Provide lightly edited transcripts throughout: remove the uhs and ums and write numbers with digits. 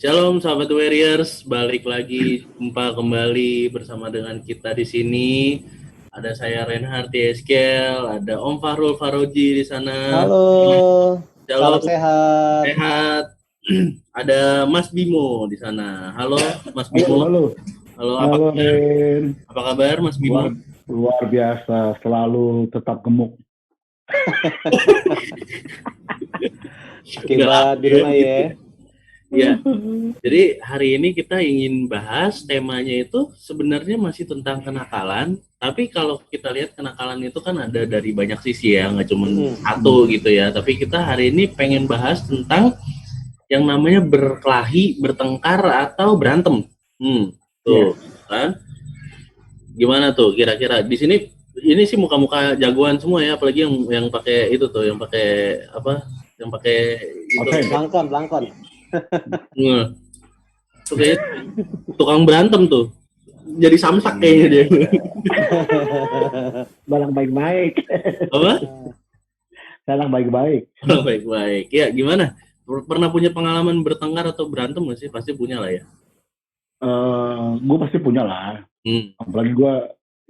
Shalom sahabat Warriors, balik lagi jumpa kembali bersama dengan kita di sini. Ada saya Reinhard Eskel, ada Om Fahrul Faroji di sana. Halo, Shalom, salam sehat. sehat. Ada Mas Bimo di sana. Halo Mas Bimo. Halo, Halo, halo Ren. apa kabar Mas Bimo? Luar biasa, selalu tetap gemuk. Akibat di rumah ya. Ya, jadi hari ini kita ingin bahas temanya itu sebenarnya masih tentang kenakalan. Tapi kalau kita lihat kenakalan itu kan ada dari banyak sisi ya, nggak cuma satu gitu ya. Tapi kita hari ini pengen bahas tentang yang namanya berkelahi, bertengkar atau berantem. Tuh, kan? Gimana tuh kira-kira? Di sini ini sih muka-muka jagoan semua ya, apalagi yang pakai itu tuh, yang pakai apa? Yang pakai itu. Langkon. Tuh kayak tukang berantem tuh. Jadi samsak kayaknya dia. Balang baik-baik. Apa? Balang baik-baik. Baik-baik. Ya, gimana? Pernah punya pengalaman bertengkar atau berantem nggak sih? Pasti punya lah ya. Gue pasti punya lah. Apalagi gue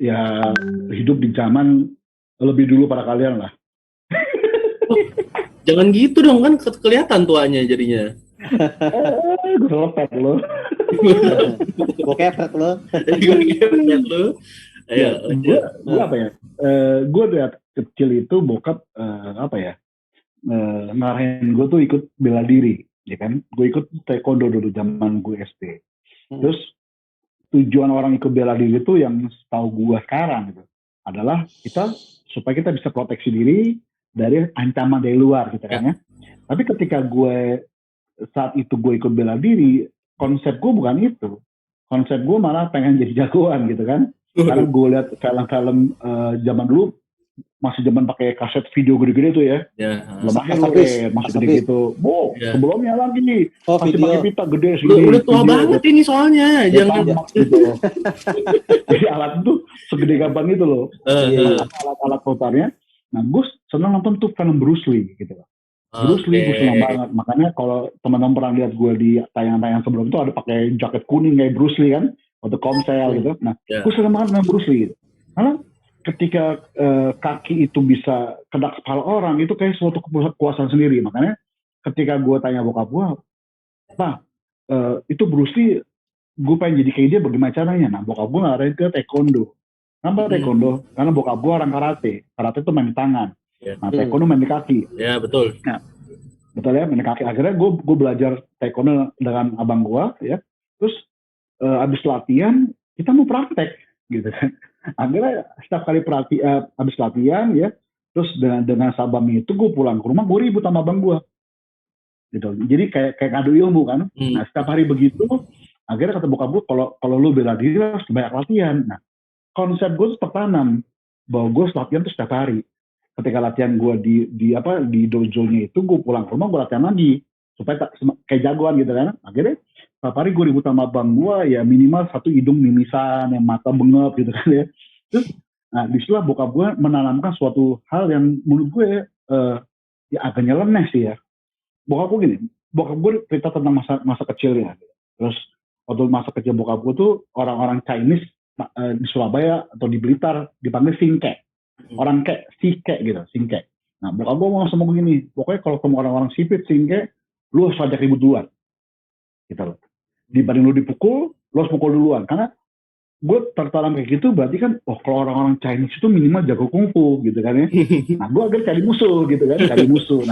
ya hidup di zaman lebih dulu para kalian lah. Jangan gitu dong, kan kelihatan tuanya jadinya. Gue selepet lo. Gue kepet lo. Ayo, gue apa ya? Gue dari kecil itu bokap ngarahin gue tuh ikut bela diri, ya kan? Gue ikut taekwondo dulu zaman gue SD. Terus tujuan orang ikut bela diri itu yang setahu gue sekarang gitu adalah supaya kita bisa proteksi diri dari ancaman dari luar gitu kan ya. Tapi ketika saat itu gue ikut bela diri, konsep gue bukan itu. Konsep gue malah pengen jadi jagoan gitu kan. Karena gue lihat film-film zaman dulu masih zaman pakai kaset video gede-gede tuh ya. Masih gede gitu. Sebelumnya lagi masih pakai pita gede sih. Udah tua banget ini soalnya. Jangan gitu. Jadi alat itu segede gaban itu loh. Alat putarnya. Nah, gue senang nonton tuh film Bruce Lee gitu loh. Bruce Lee gue senang banget. Makanya kalau teman-teman pernah lihat gue di tayangan-tayangan sebelum itu ada pakai jaket kuning kayak Bruce Lee kan, atau Komsel gitu. Nah, gue senang banget dengan Bruce Lee gitu. Karena ketika kaki itu bisa kena kepala orang, itu kayak suatu kekuasaan sendiri. Makanya ketika gue tanya bokap gue, Pak, itu Bruce Lee, gue pengen jadi kayak dia bagaimana caranya? Nah, bokap gue ngarahin ke taekwondo. Kenapa taekwondo? Karena bokap gue orang karate. Karate itu main di tangan. Nah, taekwondo main di kaki. Ya, betul. Nah, betul ya, main di kaki. Akhirnya gue belajar taekwondo dengan abang gue, ya. Terus abis latihan kita mau praktek, gitu kan. Akhirnya setiap kali abis latihan, ya. Terus dengan sabami itu gue pulang ke rumah, gue ribut sama abang gue, gitu. Jadi kayak ngadu ilmu kan. Nah, setiap hari begitu, akhirnya kata bokap gue, kalau lu bela diri harus banyak latihan. Nah, konsep gue tuh tertanam bahwa gue latihan tuh setiap hari. Ketika latihan gue di dojo-nya itu, gue pulang ke rumah, gue latihan lagi supaya kayak jagoan gitu kan. Akhirnya setiap hari gue ribut sama abang gue, ya minimal satu hidung mimisan, yang mata bengep gitu kan ya. Terus nah disitulah bokap gue menanamkan suatu hal yang menurut gue ya agak nyeleneh sih ya. Bokap gue cerita tentang masa kecilnya. Terus waktu masa kecil bokap gue tuh orang-orang Chinese di Surabaya atau di Blitar dipanggil singke. Orang singke gitu, singke. Nah, bokap gue ngomong sama gue gini, pokoknya kalau ketemu orang-orang sipit singke, lu harus ajak ribut duluan. Gitu loh. Dibanding lu dipukul, lu harus pukul duluan. Karena gue tertanam kayak gitu, berarti kan, kalau orang-orang Chinese itu minimal jago kungfu gitu kan ya. Nah, gue agar cari musuh gitu kan, cari musuh.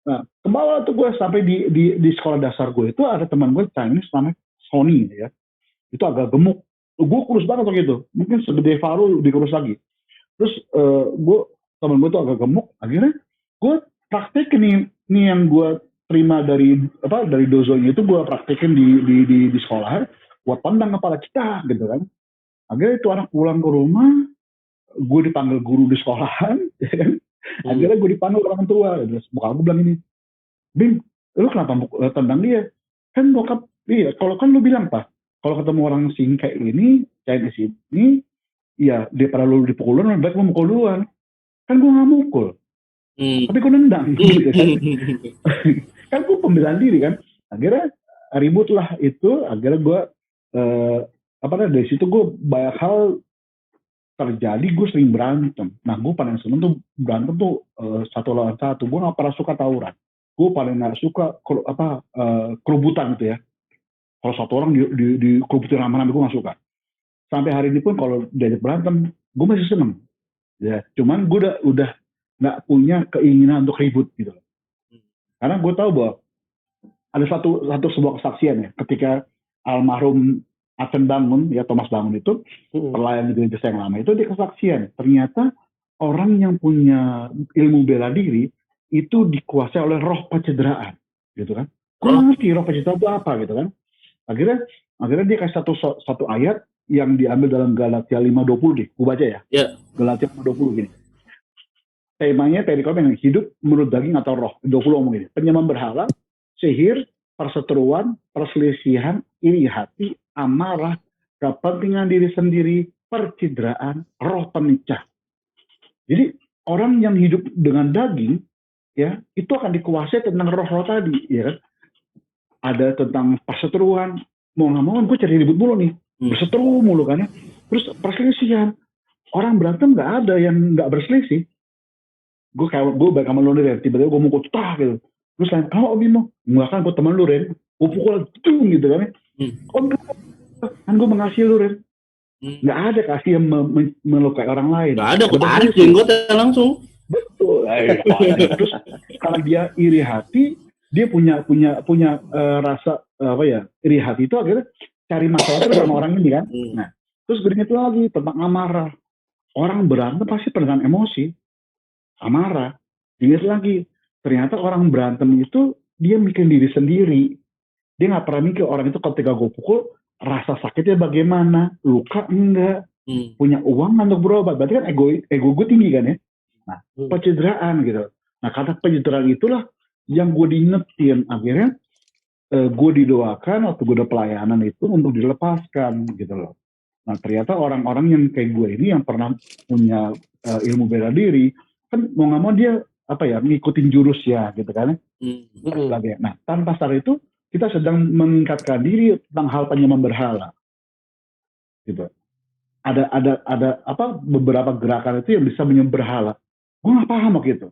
Nah, kembali tuh gue sampai di sekolah dasar gue itu ada teman gue Chinese namanya Sony ya. Itu agak gemuk. Gue kurus banget waktu itu. Mungkin segede Faru lebih kurus lagi. Terus temen gue tuh agak gemuk. Akhirnya gue praktekin nih yang gue terima dari dozonya itu, gue praktekin di sekolah. Gue tendang kepala kita gitu kan. Akhirnya itu anak pulang ke rumah, gue dipanggil guru di sekolahan, ya kan. Akhirnya gue dipanggil orang tua. Terus bokap gue bilang ini, Bim, lu kenapa tendang dia? Kan bokap, iya, kalau kan lu bilang, Pak, kalau ketemu orang singkai ini, Chinese ini, ya daripada lu dipukulin, lebih baik lu mukul duluan. Kan gue gak mukul. Tapi gue nendang. Gitu kan. Kan gue pembelaan diri kan. Akhirnya ribut lah itu, akhirnya gue dari situ gue banyak hal terjadi, gue sering berantem. Nah, gue paling seneng tuh berantem tuh satu lawan satu. Gue nggak pernah suka tawuran. Gue paling nggak suka kerubutan gitu ya. Kalau satu orang di kerubutin rame-rame, gue nggak suka. Sampai hari ini pun kalau diajak berantem, gue masih seneng. Ya, cuman gue udah nggak punya keinginan untuk ribut gitu. Karena gue tahu bahwa ada satu sebuah kesaksian ya, ketika almarhum Adven Bangun, ya Thomas Bangun itu, pelayan di gereja yang lama itu, dia kesaksian. Ternyata orang yang punya ilmu bela diri itu dikuasai oleh roh pencitraan, gitu kan? Gue ngerti roh pencitraan itu apa, gitu kan? Akhirnya dia kasih satu ayat yang diambil dalam Galatia 5:20 deh, gue baca ya. Ya. Galatia 5:20 gini. Temanya yang hidup menurut daging atau roh. 20 ngomong gini. Penyembahan berhala, sihir, perseteruan, perselisihan, iri hati, amarah, kepentingan diri sendiri, percidraan, roh pemecah. Jadi orang yang hidup dengan daging, ya itu akan dikuasai tentang roh-roh tadi, ya kan? Ada tentang perseteruan, mau nggak mau gue cari ribut mulu nih, berseteru mulu kan ya. Terus perselisihan, orang berantem nggak ada yang nggak berselisih. Gue baik sama lu Ren, tiba-tiba gue mukul gitu. Terus lain, kalau Obi mau, nggak kan gue teman lu Ren, gue pukul gitu kan ya. Kan gue mengasihi lu Ren. Nggak ada kasih yang melukai orang lain. Nggak ada, gue tarik jenggotnya langsung. Betul. Terus kalau dia iri hati, dia punya rasa iri hati itu akhirnya cari masalah terus sama orang ini kan. Nah, terus gue inget lagi tentang amarah. Orang berantem pasti dengan emosi. Amarah. Ingat lagi, ternyata orang berantem itu dia mikir diri sendiri. Dia nggak pernah mikir orang itu ketika gue pukul rasa sakitnya bagaimana, luka enggak, punya uang untuk berobat. Berarti kan ego gue tinggi kan ya. Nah, pencitraan gitu. Nah, karena pencitraan itulah yang gue diingetin. Akhirnya gue didoakan waktu gue udah pelayanan itu untuk dilepaskan gitu loh. Nah, ternyata orang-orang yang kayak gue ini yang pernah punya ilmu bela diri, kan mau nggak mau dia ngikutin jurus ya gitu kan. Nah, tanpa sadar itu kita sedang meningkatkan diri tentang hal penyembahan berhala gitu. Ada beberapa gerakan itu yang bisa menyembah berhala. Gue nggak paham waktu itu.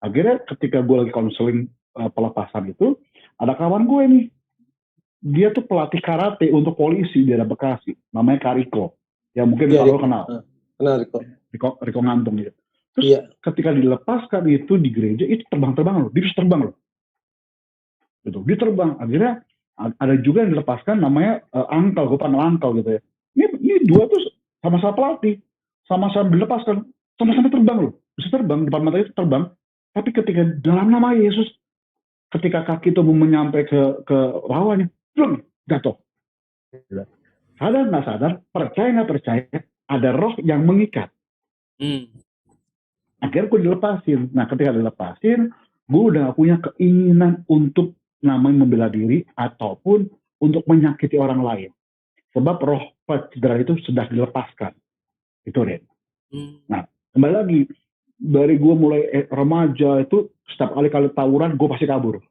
Akhirnya ketika gue lagi konseling pelepasan itu, ada kawan gue nih, dia tuh pelatih karate untuk polisi di daerah Bekasi, namanya Kariko, ya mungkin kalau kenal Riko Ngantung gitu. Terus ketika dilepaskan itu di gereja, itu terbang loh, dia bisa terbang loh. Gitu. Dia terbang. Akhirnya ada juga yang dilepaskan namanya Angkel, gue panggil Angkel gitu ya. Ini dua tuh sama-sama pelatih, sama-sama dilepaskan, sama-sama terbang loh. Bisa terbang, depan mata itu terbang. Tapi ketika dalam nama Yesus, ketika kaki itu menyampai ke bawahnya, jatuh. Sadar nggak sadar, percaya nggak percaya, ada roh yang mengikat. Akhirnya gue dilepasin. Nah, ketika dilepasin, gue udah gak punya keinginan untuk namanya membela diri ataupun untuk menyakiti orang lain. Sebab roh pencitraan itu sudah dilepaskan. Itu Ren. Nah, kembali lagi. Dari gue mulai remaja itu, setiap kali tawuran, gue pasti kabur.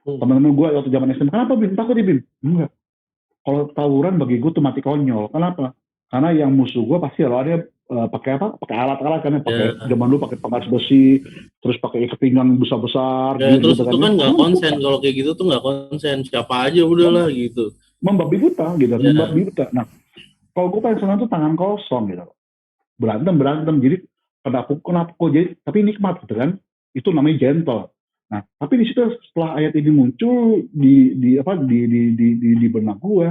Teman-teman gue waktu zaman SMA, kenapa Bin? Takut ya Bin? Enggak. Kalau tawuran bagi gue tuh mati konyol. Kenapa? Karena yang musuh gue pasti kalau ada pakai alat-alat kan, pakai zaman dulu pakai penggaris besi, terus pakai ikat pinggang besar-besar. Terus itu kan nggak konsen, kalau kayak gitu tuh nggak konsen, siapa aja udahlah gitu. Membabi buta gitu, membabi buta. Nah, kalau gue paling senang tuh tangan kosong gitu, berantem. Jadi kenapa kok jadi, tapi nikmat gitu kan? Itu namanya gentle. Nah, tapi di situ setelah ayat ini muncul di benak gue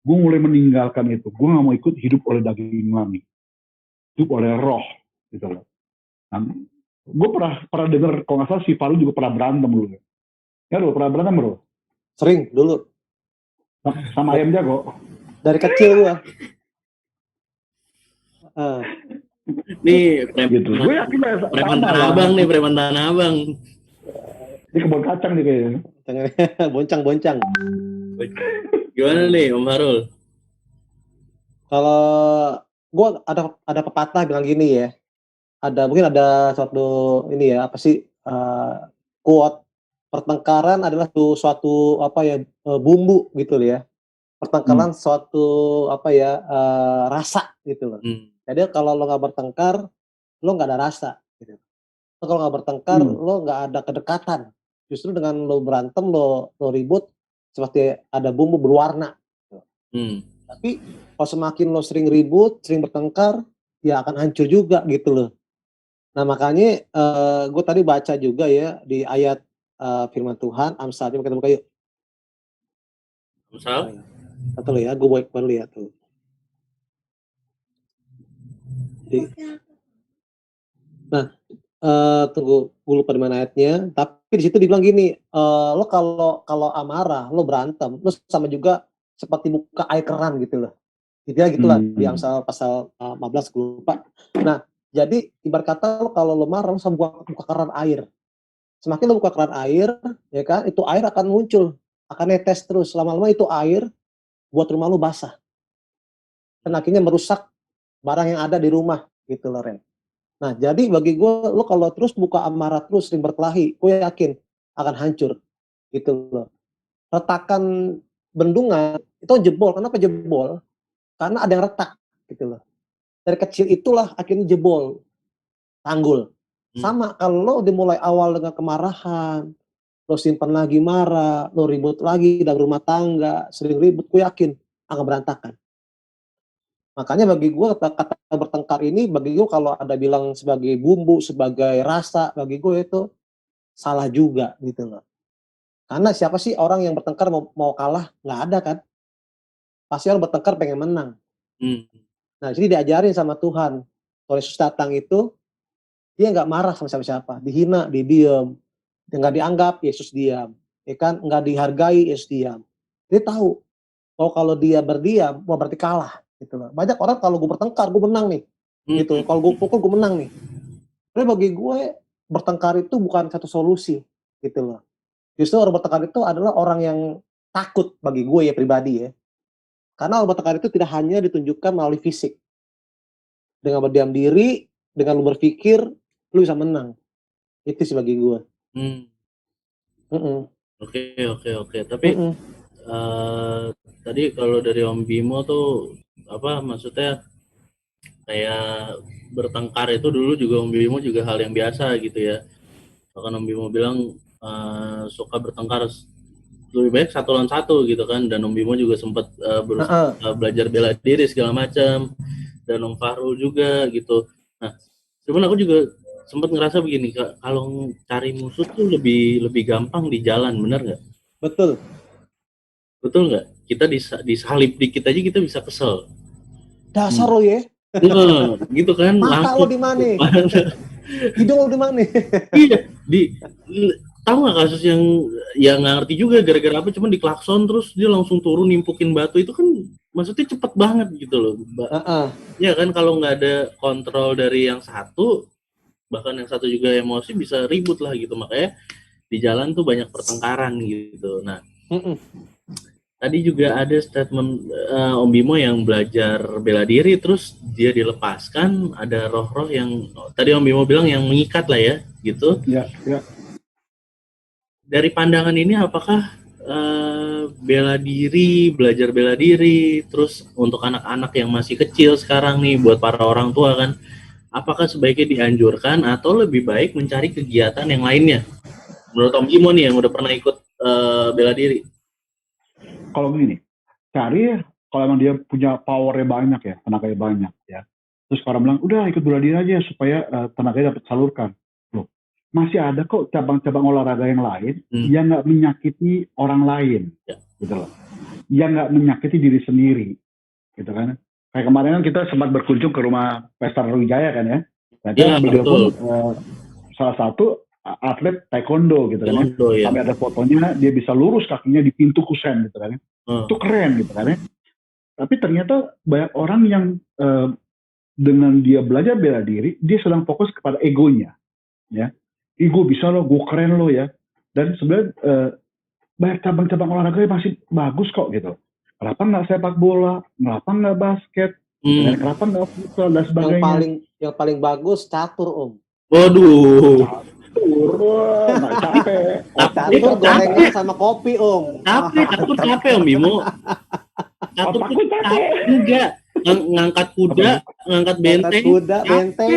mulai meninggalkan itu. Gue nggak mau ikut hidup oleh daging lagi, hidup oleh roh, gitu loh. Nah, gue pernah dengar kalau nggak salah si Palu juga pernah berantem dulu. Ya lo pernah berantem bro? Sering dulu. Sama ayam jago. Dari kecil gue. Nih preman Tanah Abang. Ini kebun kacang nih kayaknya. Boncang. Gimana nih Om Harul? Kalau gue ada pepatah bilang gini ya. Mungkin ada suatu ini ya, apa sih quote pertengkaran adalah suatu apa ya, bumbu gitu loh ya. Pertengkaran suatu apa ya, rasa gitu loh. Hmm. Jadi kalau lo nggak bertengkar, lo nggak ada rasa gitu. Kalau nggak bertengkar, lo nggak ada kedekatan. Justru dengan lo berantem, lo ribut, seperti ada bumbu berwarna. Hmm. Tapi kalau semakin lo sering ribut, sering bertengkar, ya akan hancur juga gitu loh. Nah makanya gue tadi baca juga ya di ayat firman Tuhan, Amsal, coba kita buka yuk. Misal, Satu lo ya, gue baru lihat tuh. Nah, tunggu, gue lupa di mana ayatnya. Tapi di situ dibilang gini, lo kalau amarah, lo berantem, lo sama juga seperti buka air keran gitu loh. Intinya gitulah di Amsal pasal 15 gue lupa. Nah, jadi ibarat kata lo kalau lo marah, lo sama buka keran air. Semakin lo buka keran air, ya kan, itu air akan muncul, akan netes terus. Lama-lama itu air buat rumah lo basah. Dan akhirnya merusak barang yang ada di rumah gitu loh, Ren. Nah, jadi bagi gue, lo kalau terus buka amarah terus sering berkelahi, gue yakin akan hancur gitu loh. Retakan bendungan itu jebol. Kenapa jebol? Karena ada yang retak gitu loh. Dari kecil itulah akhirnya jebol, tanggul. Sama kalau lo dimulai awal dengan kemarahan, lo simpan lagi marah, lo ribut lagi dalam rumah tangga, sering ribut, gue yakin akan berantakan. Makanya bagi gue kata bertengkar ini, bagi gue kalau ada bilang sebagai bumbu, sebagai rasa, bagi gue itu salah juga gitu loh. Karena siapa sih orang yang bertengkar mau kalah? Nggak ada kan? Pasti orang bertengkar pengen menang. Nah, jadi diajarin sama Tuhan. Kalau Yesus datang itu, dia nggak marah sama siapa-siapa. Dihina, dia diem. Dia nggak dianggap, Yesus diam. Ya kan? Nggak dihargai, Yesus diam. Dia tahu, kalau dia berdiam, wah berarti kalah. Gitu loh. Banyak orang kalau gue bertengkar, gue menang nih. Gitu. Kalau gue pukul, gue menang nih. Tapi bagi gue, bertengkar itu bukan satu solusi. Gitu loh. Justru orang bertengkar itu adalah orang yang takut bagi gue ya pribadi ya. Karena orang bertengkar itu tidak hanya ditunjukkan melalui fisik. Dengan berdiam diri, dengan lu berpikir, lu bisa menang. Itu sih bagi gue. Oke. Tapi tadi kalau dari Om Bimo tuh apa maksudnya kayak bertengkar itu dulu juga Om Bimo juga hal yang biasa gitu ya. Bahkan Om Bimo bilang suka bertengkar lebih baik satu lawan satu gitu kan, dan Om Bimo juga sempat belajar bela diri segala macam, dan Om Fahrul juga gitu. Nah, cuman aku juga sempat ngerasa begini, kalau cari musuh tuh lebih gampang di jalan, bener nggak? Betul nggak? Kita disalip dikit aja kita bisa kesel. Dasar lo ya. Gitu kan. Mata lo di mana? Hidung lo di mana? Iya, tahu nggak kasus yang nggak ngerti juga gara-gara apa, cuman diklakson terus dia langsung turun nimpukin batu, itu kan maksudnya cepet banget gitu loh. Ya kan, kalau nggak ada kontrol dari yang satu, bahkan yang satu juga emosi, bisa ribut lah gitu. Makanya di jalan tuh banyak pertengkaran gitu. Nah, tadi juga ada statement Om Bimo yang belajar bela diri terus dia dilepaskan, ada roh-roh yang tadi Om Bimo bilang yang mengikat lah ya gitu. Ya. Dari pandangan ini apakah belajar bela diri terus untuk anak-anak yang masih kecil sekarang nih, buat para orang tua kan, apakah sebaiknya dianjurkan atau lebih baik mencari kegiatan yang lainnya? Menurut Om Bimo nih yang udah pernah ikut bela diri. Kalau begini, kalau emang dia punya powernya banyak ya, tenaganya banyak ya. Terus orang bilang, udah ikut bela diri aja supaya tenaganya dapat salurkan. Loh, masih ada kok cabang-cabang olahraga yang lain yang nggak menyakiti orang lain, gitu loh. Yang nggak menyakiti diri sendiri, gitu kan. Kayak kemarin kan kita sempat berkunjung ke rumah Pesta Wijaya kan ya. Ternyata beliau pun salah satu atlet taekwondo gitu kan ya. Sampai ada fotonya dia bisa lurus kakinya di pintu kusen gitu kan ya. Itu keren gitu kan ya. Tapi ternyata banyak orang yang dengan dia belajar bela diri, dia sedang fokus kepada egonya ya. Ego bisa lo, gue keren lo ya. Dan sebenarnya banyak cabang-cabang olahraga masih bagus kok gitu. Kenapa nggak sepak bola? Kenapa nggak basket? Kenapa nggak futsal dan sebagainya? Yang paling bagus catur, Om. Waduh. Nggak capek. Catur gorengan sama kopi, Om. Takut capek Om Bimo. Takut capek. Enggak. Ngangkat kuda, ngangkat benteng. Benteng,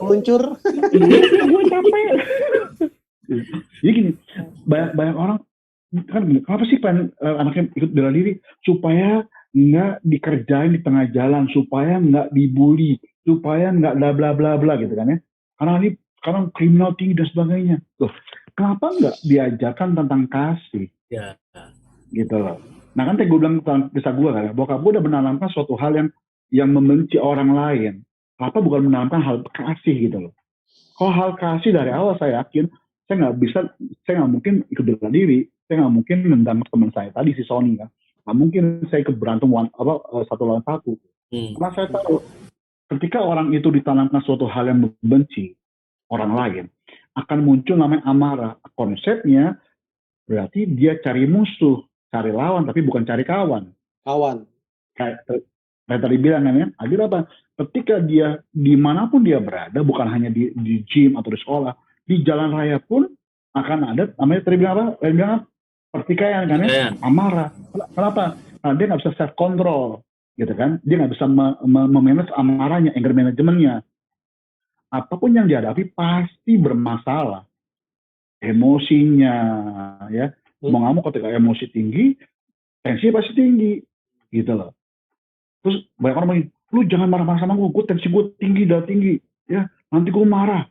keluncur. Gue capek. Jadi gini, banyak orang kan gini, kenapa sih anaknya ikut bela diri? Supaya nggak dikerjain di tengah jalan, supaya nggak dibully, supaya nggak bla bla bla bla gitu kan ya. Karena ini sekarang kriminal tinggi dan sebagainya. Loh, kenapa nggak diajarkan tentang kasih? Ya. Gitu loh. Nah kan tadi gue bilang tentang kisah gue kan ya, bokap gue udah menanamkan suatu hal yang membenci orang lain. Kenapa bukan menanamkan hal kasih gitu loh. Kalau hal kasih dari awal saya yakin, saya nggak mungkin ikut bela diri, saya nggak mungkin nendang teman saya tadi si Sony kan. Nggak mungkin saya ikut berantem satu lawan satu. Karena saya tahu ketika orang itu ditanamkan suatu hal yang membenci orang lain, akan muncul namanya amarah. Konsepnya berarti dia cari musuh, cari lawan, tapi bukan cari kawan. Kayak tadi bilang kan ya, akhirnya apa? Ketika dia dimanapun dia berada, bukan hanya di gym atau di sekolah, di jalan raya pun akan ada namanya tadi bilang apa? Bilang pertikaian kan ya, amarah. Kenapa? Karena dia nggak bisa self control, gitu kan? Dia nggak bisa memanage amarahnya, anger manajemennya. Apapun yang dihadapi pasti bermasalah. Emosinya, ya. Mau nggak mau ketika emosi tinggi, tensi pasti tinggi, gitu loh. Terus banyak orang bilang, lu jangan marah-marah sama gue tensi gue tinggi, ya nanti gue marah.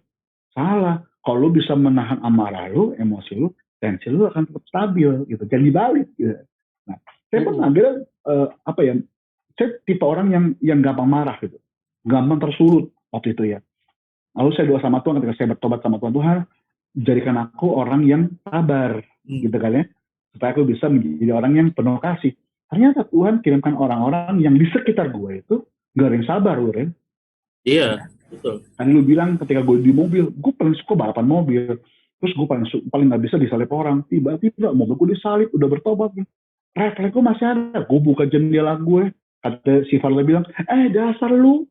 Salah. Kalau lu bisa menahan amarah lu, emosi lu, tensi lu akan tetap stabil, gitu. Jangan dibalik, gitu. Nah, saya pun akhirnya saya tipe orang yang gampang marah, gitu, gampang tersulut waktu itu ya. Lalu saya doa sama Tuhan ketika saya bertobat sama Tuhan, jadikan aku orang yang sabar, gitu kan ya, supaya aku bisa menjadi orang yang penuh kasih. Ternyata Tuhan kirimkan orang-orang yang di sekitar gue itu gak ada yang sabar, Ren. Iya, betul. Kan lu bilang ketika gue di mobil, gue paling suka balapan mobil. Terus gue paling gak bisa disalip orang. Tiba-tiba mobil gue disalip, udah bertobat nih. Refleks gue masih ada. Gue buka jendela gue. Kata si Farla bilang, dasar lu.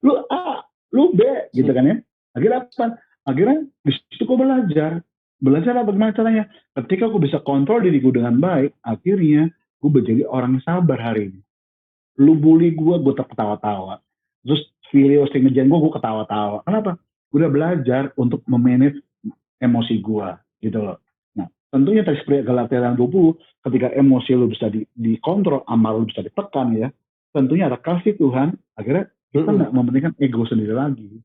Lu A, lu B. Gitu kan ya. Akhirnya apa? Akhirnya di situ gue belajar. Belajar apa bagaimana caranya? Ketika gue bisa kontrol diri gue dengan baik, akhirnya gue menjadi orang yang sabar hari ini. Lu bully gue ketawa-tawa. Terus Filio sering ngejain gue ketawa-tawa. Kenapa? Gue udah belajar untuk memanage emosi gue, gitu loh. Nah, tentunya tadi seperti Galatia 20, ketika emosi lu bisa dikontrol, amal lu bisa ditekan ya, tentunya ada kasih Tuhan, akhirnya kita nggak mementingkan ego sendiri lagi.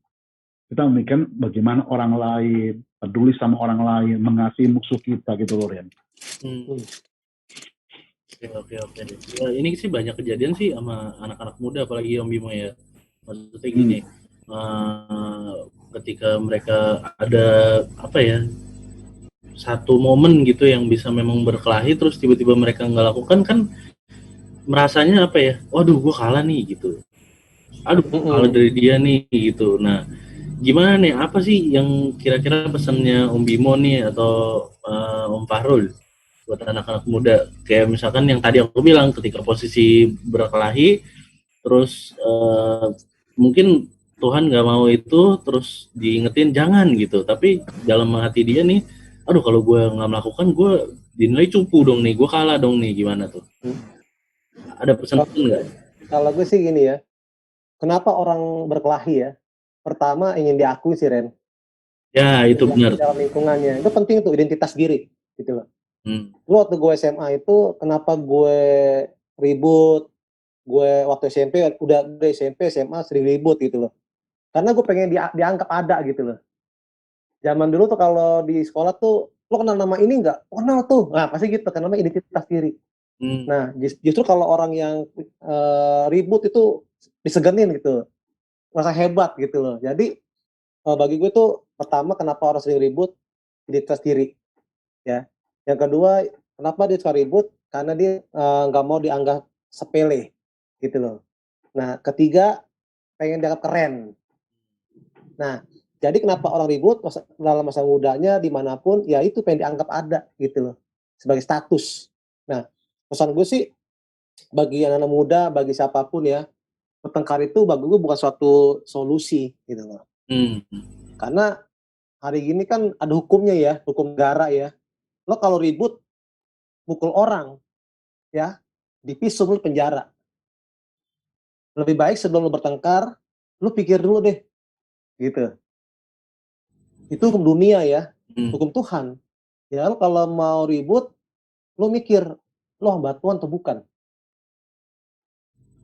Kita memikirkan bagaimana orang lain, peduli sama orang lain, mengasihi musuh kita gitu loh, Rian. Oke. Ya, ini sih banyak kejadian sih sama anak-anak muda, apalagi Om Bimo ya. Maksudnya gini, ketika mereka ada satu momen gitu yang bisa memang berkelahi, terus tiba-tiba mereka nggak lakukan, kan merasanya waduh gue kalah nih gitu. Aduh kalah dari dia nih gitu. Nah, gimana nih, apa sih yang kira-kira pesannya Om Bimo nih atau Om Fahrul buat anak-anak muda, kayak misalkan yang tadi aku bilang, ketika posisi berkelahi terus mungkin Tuhan nggak mau itu, terus diingetin jangan gitu, tapi dalam hati dia nih, aduh kalau gue nggak melakukan gue dinilai cupu dong nih, gue kalah dong nih, gimana tuh? Ada pesan-pesan nggak? Kalau gue sih gini ya, kenapa orang berkelahi ya? Pertama ingin diakui sih, Ren. Ya, itu benar. Dalam lingkungannya itu penting tuh, identitas diri gitu loh. Lu waktu gue SMA itu, kenapa gue ribut, gue waktu SMP udah SMP SMA sering ribut gitu loh, karena gue pengen dianggap ada gitu loh. Zaman dulu tuh kalau di sekolah tuh, lo kenal nama ini nggak? Kenal tuh, nah pasti gitu kan, namanya identitas diri. Nah justru kalau orang yang ribut itu disegenin gitu, merasa hebat gitu loh. Jadi bagi gue tuh, pertama kenapa orang sering ribut, identitas diri ya. Yang kedua, kenapa dia suka ribut, karena dia nggak mau dianggap sepele gitu loh. Nah ketiga, pengen dianggap keren. Nah jadi kenapa orang ribut dalam masa mudanya dimanapun, ya itu pengen dianggap ada gitu loh, sebagai status. Nah pesan gue sih bagi anak-anak muda, bagi siapapun ya, bertengkar itu bagi gue bukan suatu solusi gitu loh. Karena hari ini kan ada hukumnya ya, hukum negara ya. lo kalau ribut mukul orang ya, dipisum lu penjara. Lebih baik sebelum lu bertengkar, lu pikir dulu deh, gitu. Itu hukum dunia ya, hukum Tuhan. Ya lo kalau mau ribut, lu mikir, lo hamba Tuhan atau bukan?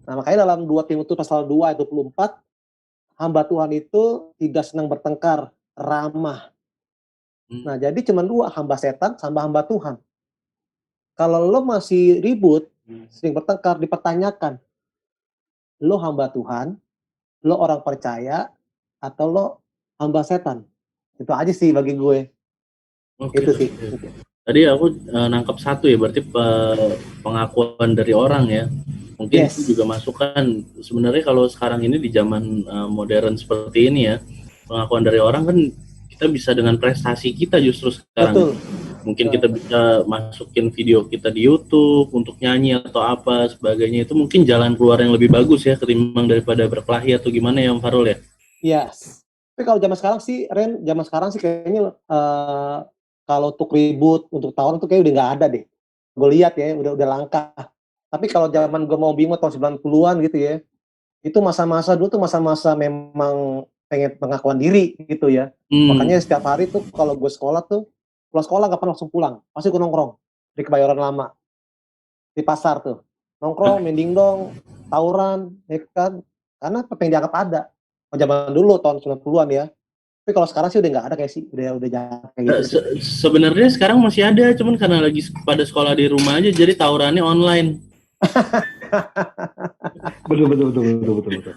Nah makanya dalam 2 Timotius pasal 2 ayat 24, hamba Tuhan itu tidak senang bertengkar, ramah. Nah jadi cuma 2, hamba setan sama hamba Tuhan. Kalau lo masih ribut, sering bertengkar, dipertanyakan, lo hamba Tuhan, lo orang percaya, atau lo hamba setan? Itu aja sih bagi gue. Oke. Itu sih. Tadi aku nangkep satu ya, berarti pengakuan dari orang ya. Mungkin Yes. itu juga masukan. Sebenarnya kalau sekarang ini di zaman modern seperti ini ya, pengakuan dari orang kan kita bisa dengan prestasi kita justru sekarang. Betul. Mungkin kita bisa masukin video kita di YouTube untuk nyanyi atau apa sebagainya. Itu mungkin jalan keluar yang lebih bagus ya ketimbang daripada berkelahi atau gimana ya, Om Farul ya. Yes. Tapi kalau zaman sekarang sih, zaman sekarang sih kayaknya kalau untuk ribut, untuk tawuran tuh kayak udah nggak ada deh. Gue lihat ya, udah langka. Tapi kalau zaman gue mau bingung tahun 90-an gitu ya, itu masa-masa dulu tuh masa-masa memang pengen pengakuan diri gitu ya. Makanya setiap hari tuh kalau gue sekolah tuh, pulang sekolah nggak pernah langsung pulang, pasti gue nongkrong di Kebayoran Lama, di pasar tuh, nongkrong, main dingdong, tawuran, ya kan? Karena pengen dianggap ada. Zaman dulu tahun 90-an ya. Tapi kalau sekarang sih udah nggak ada kayak sih, udah jarang kayak gitu sih. Sebenarnya sekarang masih ada, cuman karena lagi pada sekolah di rumah aja, jadi tawurannya online. Betul.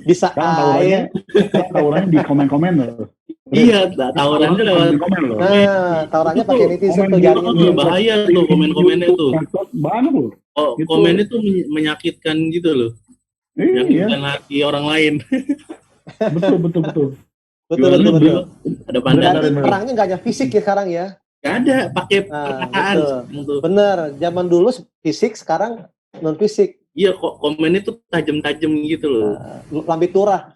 Bisa Tawurannya di komen-komen loh. Iya, tawurannya lewat komen loh. Nah, tawurannya pakai netizen tuh jaring. Bahaya tuh komen-komennya tuh. Banyak loh. Oh, gitu. Komennya tuh menyakitkan gitu loh. Menyakitkan hati orang lain. Betul. Betul. Ada pandangan. Berarti perangnya nggak hanya fisik ya sekarang ya? Nggak ada, pakai perkataan. Bener, zaman dulu fisik, sekarang non fisik. Iya, kok komennya tuh tajam-tajam gitu loh. Lambi turah.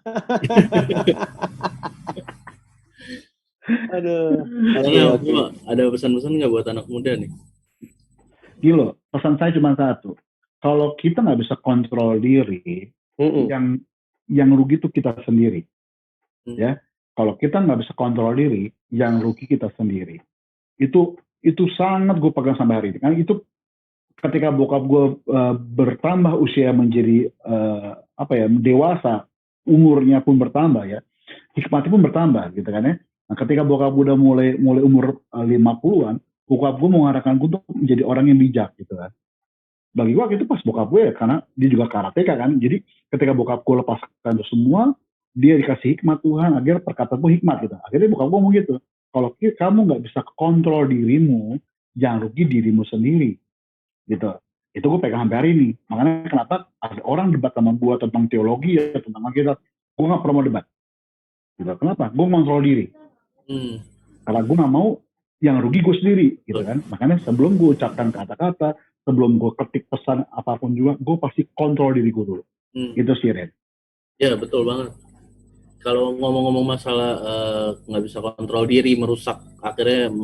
Aduh. Ada pesan-pesan nggak buat anak muda nih? Gila, pesan saya cuma satu. Kalau kita nggak bisa kontrol diri, yang rugi itu kita sendiri. Ya, kalau kita nggak bisa kontrol diri, yang rugi kita sendiri. Itu sangat gue pegang sampai hari ini. Karena itu ketika bokap gue bertambah usia menjadi dewasa, umurnya pun bertambah ya, hikmatnya pun bertambah gitu kan ya. Nah, ketika bokap gue udah mulai umur 50-an, bokap gue mengarahkan gue untuk menjadi orang yang bijak gitu kan. Bagi gue itu pas bokap gue ya, karena dia juga karateka kan. Jadi ketika bokap gue lepaskan itu semua, dia dikasih hikmat Tuhan, agar perkataan gue hikmat gitu. Akhirnya bokap gue ngomong gitu, kalau kamu nggak bisa kontrol dirimu, jangan rugi dirimu sendiri gitu. Itu gue pegang sampai hari ini. Makanya kenapa ada orang debat sama gue tentang teologi ya, tentang kita, gue nggak pernah mau debat gitu. Kenapa? Gue kontrol diri. Karena gue nggak mau yang rugi gue sendiri gitu kan. Makanya sebelum gue ucapkan kata-kata, sebelum gue ketik pesan apapun juga, gue pasti kontrol diri gue dulu. Itu sih, Ren. Ya, betul banget. Kalau ngomong-ngomong masalah nggak bisa kontrol diri, merusak, akhirnya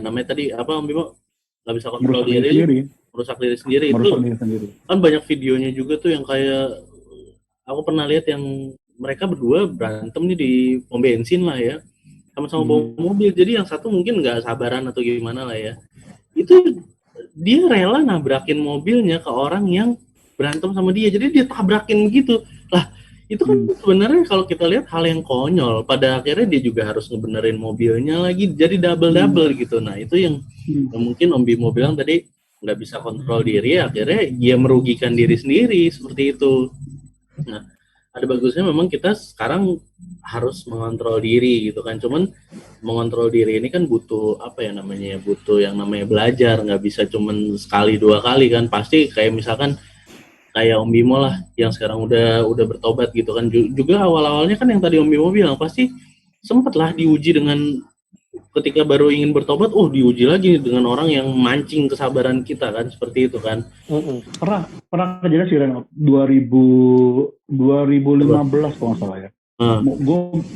namanya tadi apa, Om Bimo? Nggak bisa kontrol diri, merusak diri sendiri. Kan banyak videonya juga tuh yang kayak, aku pernah lihat yang mereka berdua berantem nih di pom bensin lah ya, sama-sama bawa mobil. Jadi yang satu mungkin nggak sabaran atau gimana lah ya, itu dia rela nabrakin mobilnya ke orang yang berantem sama dia, jadi dia tabrakin gitu lah. Itu kan sebenarnya kalau kita lihat hal yang konyol, pada akhirnya dia juga harus ngebenerin mobilnya lagi, jadi double gitu. Nah itu yang mungkin Om Bimo bilang tadi, nggak bisa kontrol diri, akhirnya dia merugikan diri sendiri seperti itu. Nah, ada bagusnya memang kita sekarang harus mengontrol diri gitu kan. Cuman mengontrol diri ini kan butuh butuh yang namanya belajar, nggak bisa cuman sekali dua kali kan. Pasti kayak misalkan kayak Om Bimo lah yang sekarang udah bertobat gitu kan. Juga awal-awalnya kan yang tadi Om Bimo bilang pasti sempet lah diuji dengan, ketika baru ingin bertobat, diuji lagi dengan orang yang mancing kesabaran kita kan, seperti itu kan. Pernah kejadian sih, Ren, 2015 kalau nggak salah ya.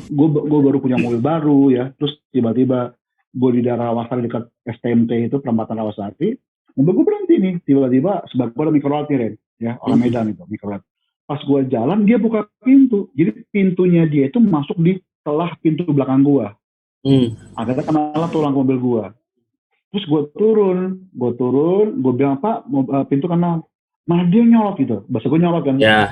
Gue baru punya mobil baru ya, terus tiba-tiba gue di daerah Rawasari dekat STMT itu, perempatan Rawasari, mobil gue berhenti nih, tiba-tiba sebagai gue ada mikrolet nih, Ren, ya, orang Medan itu, mikrolet. Pas gue jalan, dia buka pintu, jadi pintunya dia itu masuk di telah pintu belakang gue. Akhirnya kenalah tuh lampu mobil gue. Terus gue turun, gue bilang, Pak, pintu kenal. Malah dia nyolot gitu, bahasa gue nyolot kan. Ya.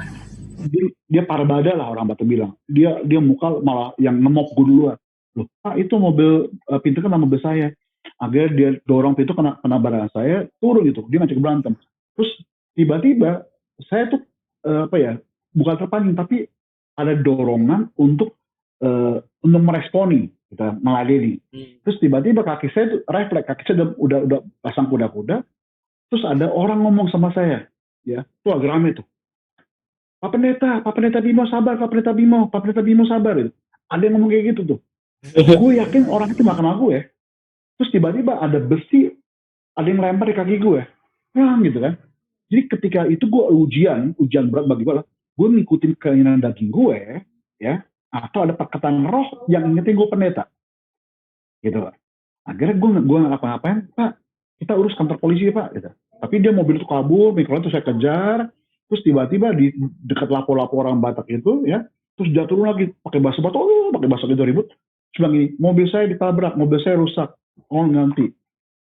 Dia parah bada lah orang Batu bilang. Dia muka malah yang ngemop gue duluan. Loh, Pak, itu mobil, pintu kena mobil saya. Akhirnya dia dorong pintu kena barang saya, turun gitu. Dia ngajak berantem. Terus tiba-tiba saya tuh bukan terpancing, tapi ada dorongan untuk meresponi, kita meladeni. Terus tiba-tiba kaki saya tuh refleks, kaki saya udah pasang kuda-kuda. Terus ada orang ngomong sama saya, ya, tuh agak rame tuh. Pak Pendeta Bimo sabar, Pak Pendeta Bimo sabar. Gitu. Ada yang ngomong kayak gitu tuh. Gue yakin orang itu gak kenal gue. Terus tiba-tiba ada besi, ada yang lempar di kaki gue. Gitu kan. Jadi ketika itu gue ujian berat bagi gue, gue ngikutin keinginan daging gue, ya, atau ada perkataan roh yang ingetin gue pendeta. Gitu. Akhirnya gue gak ngapa-ngapain, Pak, kita urus kantor polisi, Pak. Gitu. Tapi dia mobil itu kabur, mikrolet itu saya kejar. Terus tiba-tiba di dekat lapo-lapo orang Batak itu, ya, terus dia turun lagi pakai bahasa itu ribut. Terus bilang gini, mobil saya ditabrak, mobil saya rusak, ganti.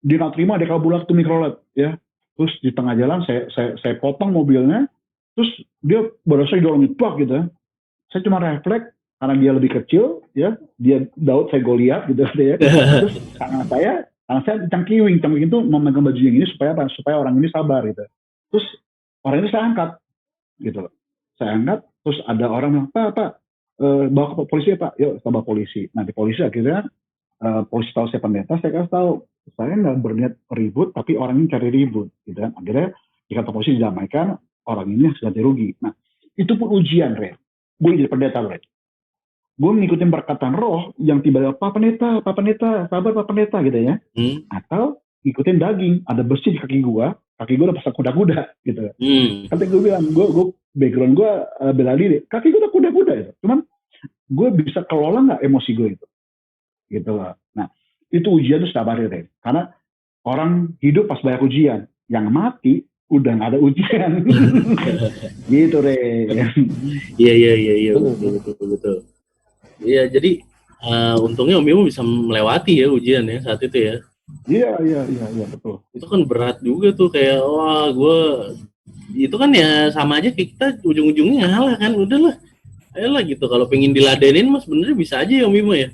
Dia nggak terima, dia kabur lagi tuh mikrolet, ya. Terus di tengah jalan saya potong mobilnya, terus dia berasa didorongin plak gitu. Ya. Saya cuma refleks karena dia lebih kecil, ya, dia Daud, saya Goliat gitu ya. Terus karena saya cangkiwing itu memegang baju yang ini supaya orang ini sabar gitu. Terus orang ini saya angkat, gitu loh. Saya angkat, terus ada orang bilang, Pak, bawa ke polisi ya Pak, yuk kita bawa polisi. Nah di polisi akhirnya, polisi tahu saya pendeta, saya kasih tahu, saya nggak berniat ribut, tapi orang ini cari ribut, gitu kan. Akhirnya di kantor polisi didamaikan, orang ini harus ganti rugi. Nah itu pun ujian, Ren. Gue jadi pendeta, Ren. Gue ngikutin perkataan roh yang tiba-tiba, Pak Pendeta, sabar Pak Pendeta, gitu ya. Atau ngikutin daging, ada besi di kaki gue udah pasang kuda-kuda gitu. Kata gue bilang, gue background gue bela diri, kaki gue udah kuda-kuda gitu. Cuman gue bisa kelola nggak emosi gue itu, gitu loh. Nah itu ujian tuh sabar ya, karena orang hidup pas banyak ujian, yang mati udah nggak ada ujian. Gitu Re. Iya betul. Iya jadi untungnya Om Bimo bisa melewati ya ujian ya saat itu ya. Iya betul. Itu kan berat juga tuh kayak wah gue itu kan ya sama aja kita ujung-ujungnya ngalah kan udahlah ayolah gitu kalau pengen diladenin mas sebenarnya bisa aja ya Om Bimo ya.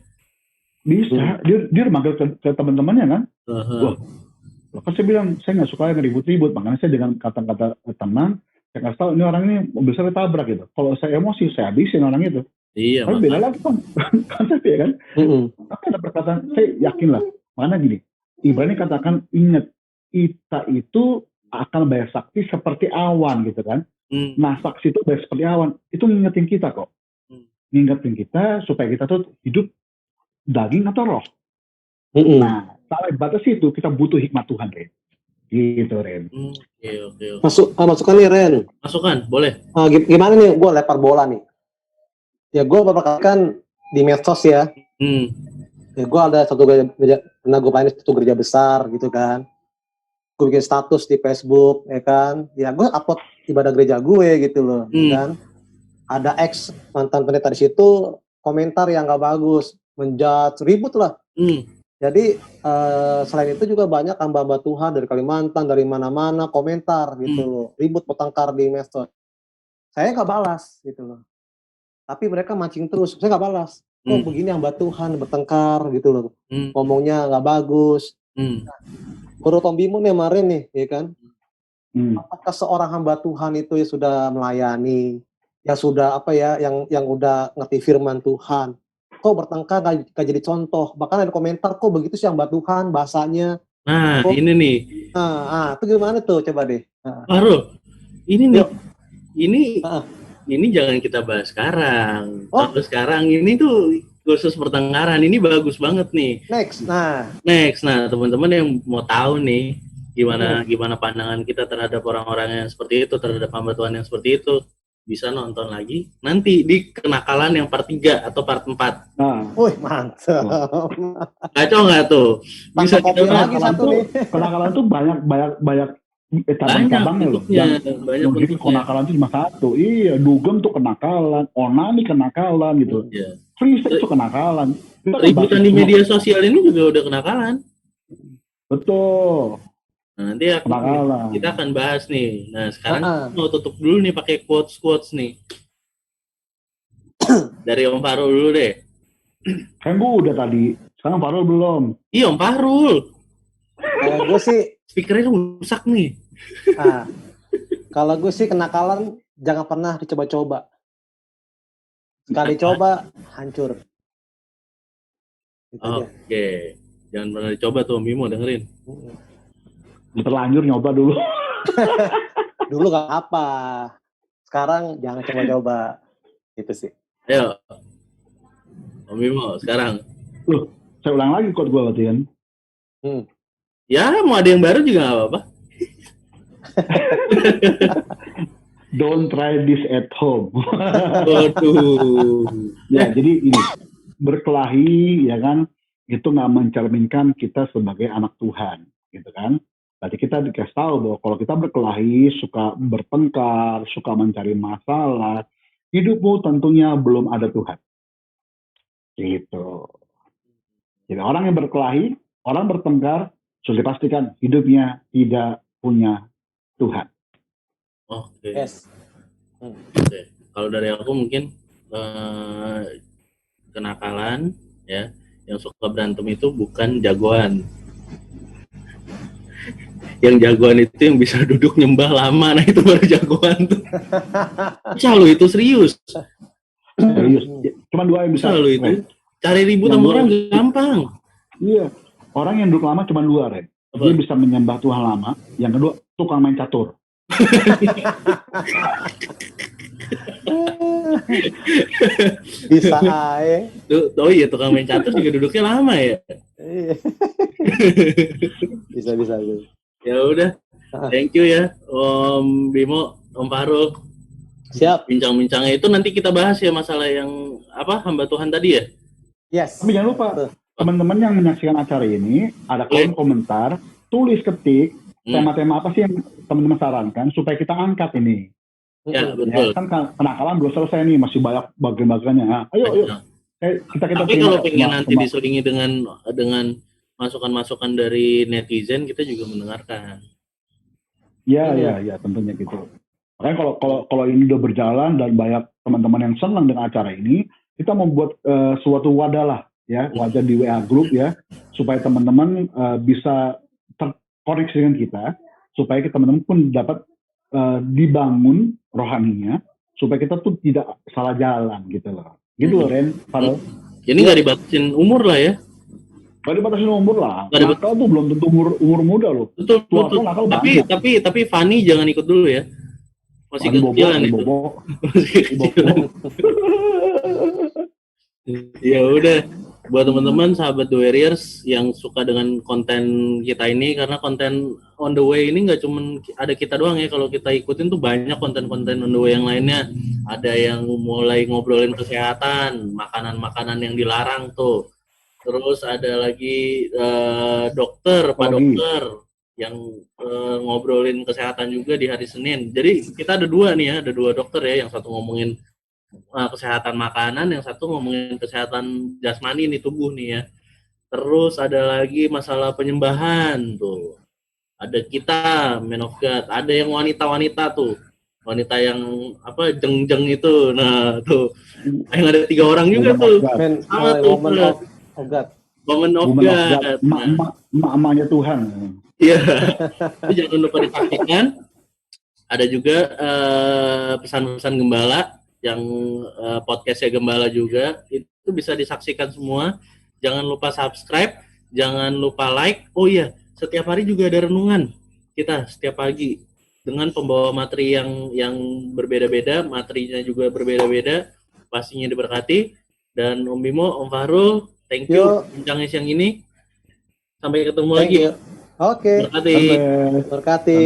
Bisa dia manggil ke teman-temannya kan. Wah, kan saya bilang saya nggak suka yang ribut-ribut, makanya saya dengan kata-kata tenang saya kasih tahu ini orang ini mobil saya tabrak gitu. Kalau saya emosi saya habisin orang itu. Iya. Tapi beda lagi konsep ya kan. Tapi ada perkataan saya yakin lah. Mana gini. Ibaratnya katakan ingat kita itu akan bayar saksi seperti awan gitu kan. Nah saksi itu bayar seperti awan itu ngingetin kita kok. Ngingetin kita supaya kita tuh hidup daging atau roh. Nah salah batas itu kita butuh hikmat Tuhan Ren. Gitu Ren. Oke. Masukkan nih Ren. Masukkan boleh. Gimana nih gue lempar bola nih. Ya gue beberapa kali kan di medsos ya. Ya gue ada satu gereja, pernah gue pelayanin satu gereja besar gitu kan. Gue bikin status di Facebook, ya kan. Ya gue upload ibadah gereja gue gitu loh, kan. Ada ex mantan pendeta di situ, komentar yang gak bagus, menjudge, ribut lah. Jadi selain itu juga banyak hamba-hamba Tuhan dari Kalimantan, dari mana-mana komentar gitu loh, ribut bertengkar di medsos. Saya gak balas gitu loh. Tapi mereka mancing terus, saya gak balas. Kok begini hamba Tuhan bertengkar gitu loh, ngomongnya nggak bagus. Menurut Om Bimo nih kemarin nih, ya kan? Apakah seorang hamba Tuhan itu ya sudah melayani, ya sudah yang udah ngerti firman Tuhan, kok bertengkar gak jadi contoh? Bahkan ada komentar kok begitu sih hamba Tuhan bahasanya. Nah ini nih. Itu gimana tuh coba deh. Baru ini nih, ini jangan kita bahas sekarang. Kalau sekarang ini tuh khusus pertengkaran ini bagus banget nih. Next. Nah, teman-teman yang mau tahu nih gimana pandangan kita terhadap orang-orang yang seperti itu, terhadap hamba Tuhan yang seperti itu. bisa nonton lagi nanti di Kenakalan yang part 3 atau part 4. Nah, Wih, mantap. Kacau nggak tuh? Bisa Tambah kopi kita lagi satu nih. kenakalan tuh banyak banyak cabang-cabangnya loh. bentuknya, Yang banyak jadi bentuknya. kenakalan itu cuma satu. Iya, dugem tuh kenakalan, onani kenakalan gitu. Iya. Free sex tuh kenakalan. Kita kan Ributan bahas di semua. media sosial ini juga udah Kenakalan. Betul. Nah, nanti Kenakalan. kita akan bahas nih. Nah, sekarang Ah, mau tutup dulu nih pakai quotes nih. Dari Om Farul dulu deh. Kan gue udah tadi. Sekarang Farul belum. Iya, Om Farul. kalau gue sih, Speakernya rusak nih. kalau gue sih kenakalan jangan pernah dicoba-coba. Sekali coba hancur. Gitu aja. Oke. Jangan pernah dicoba tuh Om Bimo, dengerin. Terlanjur nyoba dulu. Dulu gak apa. Sekarang jangan coba-coba. Gitu sih. Ayo. Om Bimo, sekarang. Loh, saya ulang lagi quote gue berarti kan. Ya, mau ada yang baru juga gak apa-apa. Don't try this at home. Waduh. Ya, jadi ini berkelahi ya kan itu nggak mencerminkan kita sebagai anak Tuhan, gitu kan? Berarti kita dikasih tahu bahwa kalau kita berkelahi, suka bertengkar, suka mencari masalah, hidupmu tentunya belum ada Tuhan. Gitu. Jadi orang yang berkelahi, orang bertengkar, sudah dipastikan hidupnya tidak punya Tuhan. Oke. Yes. Oke. Kalau dari aku mungkin kenakalan ya, yang suka berantem itu bukan jagoan. Yang jagoan itu yang bisa duduk nyembah lama, nah itu baru jagoan tuh. Bisa lo itu serius. Serius. Cuma dua yang bisa. Bisa lo itu. Cari ribut sama orang gampang. Iya. Orang yang duduk lama cuma dua, Ren. Dia bisa menyembah Tuhan lama. Yang kedua, tukang main catur. Bisa aja. Oh iya, tukang main catur juga duduknya lama ya. Bisa. Ya udah, thank you ya Om Bimo, Om Farul. Siap. Bincang-bincangnya itu nanti kita bahas ya masalah yang apa hamba Tuhan tadi ya. Yes. Tapi jangan lupa, teman-teman yang menyaksikan acara ini, ada kolom komentar, tulis ketik tema-tema apa sih yang teman-teman sarankan supaya kita angkat ini. Ya, betul. Ya, kan kenakalan belum selesai nih, masih banyak bagian-bagiannya. Nah, ayo. Kita Tapi kalau pengen nanti diselingi dengan masukan-masukan dari netizen, kita juga mendengarkan. Ya, tentunya gitu. Makanya kalau ini udah berjalan dan banyak teman-teman yang senang dengan acara ini, kita membuat suatu wadah lah, ya, wadah di WA group ya, supaya teman-teman bisa terkoneksi dengan kita, supaya teman-teman pun dapat dibangun rohaninya, supaya kita tuh tidak salah jalan gitu loh. Gitu loh, Ren, Farul. Ini nggak dibatasin umur lah ya. Nggak dibatasin umur lah. Nakal tuh belum tentu umur muda loh. Betul. Tapi Fanny jangan ikut dulu ya. Masih kecilan itu. Ya udah, buat teman-teman sahabat The Warriors yang suka dengan konten kita ini, karena konten on the way ini nggak cuma ada kita doang ya. Kalau kita ikutin tuh banyak konten-konten on the way yang lainnya. Ada yang mulai ngobrolin kesehatan, makanan-makanan yang dilarang tuh. Terus ada lagi dokter, Pak Dokter yang ngobrolin kesehatan juga di hari Senin. Jadi kita ada dua nih ya, ada dua dokter ya, yang satu ngomongin kesehatan makanan, yang satu ngomongin kesehatan jasmani nih, tubuh nih ya. Terus ada lagi masalah penyembahan tuh. Ada kita, Man of God, ada yang wanita-wanita tuh. Wanita yang apa jeng-jeng itu. Nah, tuh. Yang ada 3 orang juga tuh. Woman of God. Emak-emaknya Tuhan. Iya. Jangan lupa disaksikan. Ada juga pesan-pesan gembala yang podcastnya Gembala juga, itu bisa disaksikan semua. Jangan lupa subscribe, jangan lupa like. Oh iya, setiap hari juga ada renungan kita setiap pagi dengan pembawa materi yang berbeda-beda, materinya juga berbeda-beda. Pastinya diberkati. Dan Om Bimo, Om Farul, thank you bincangnya siang ini. Sampai ketemu lagi. Oke. Berkati.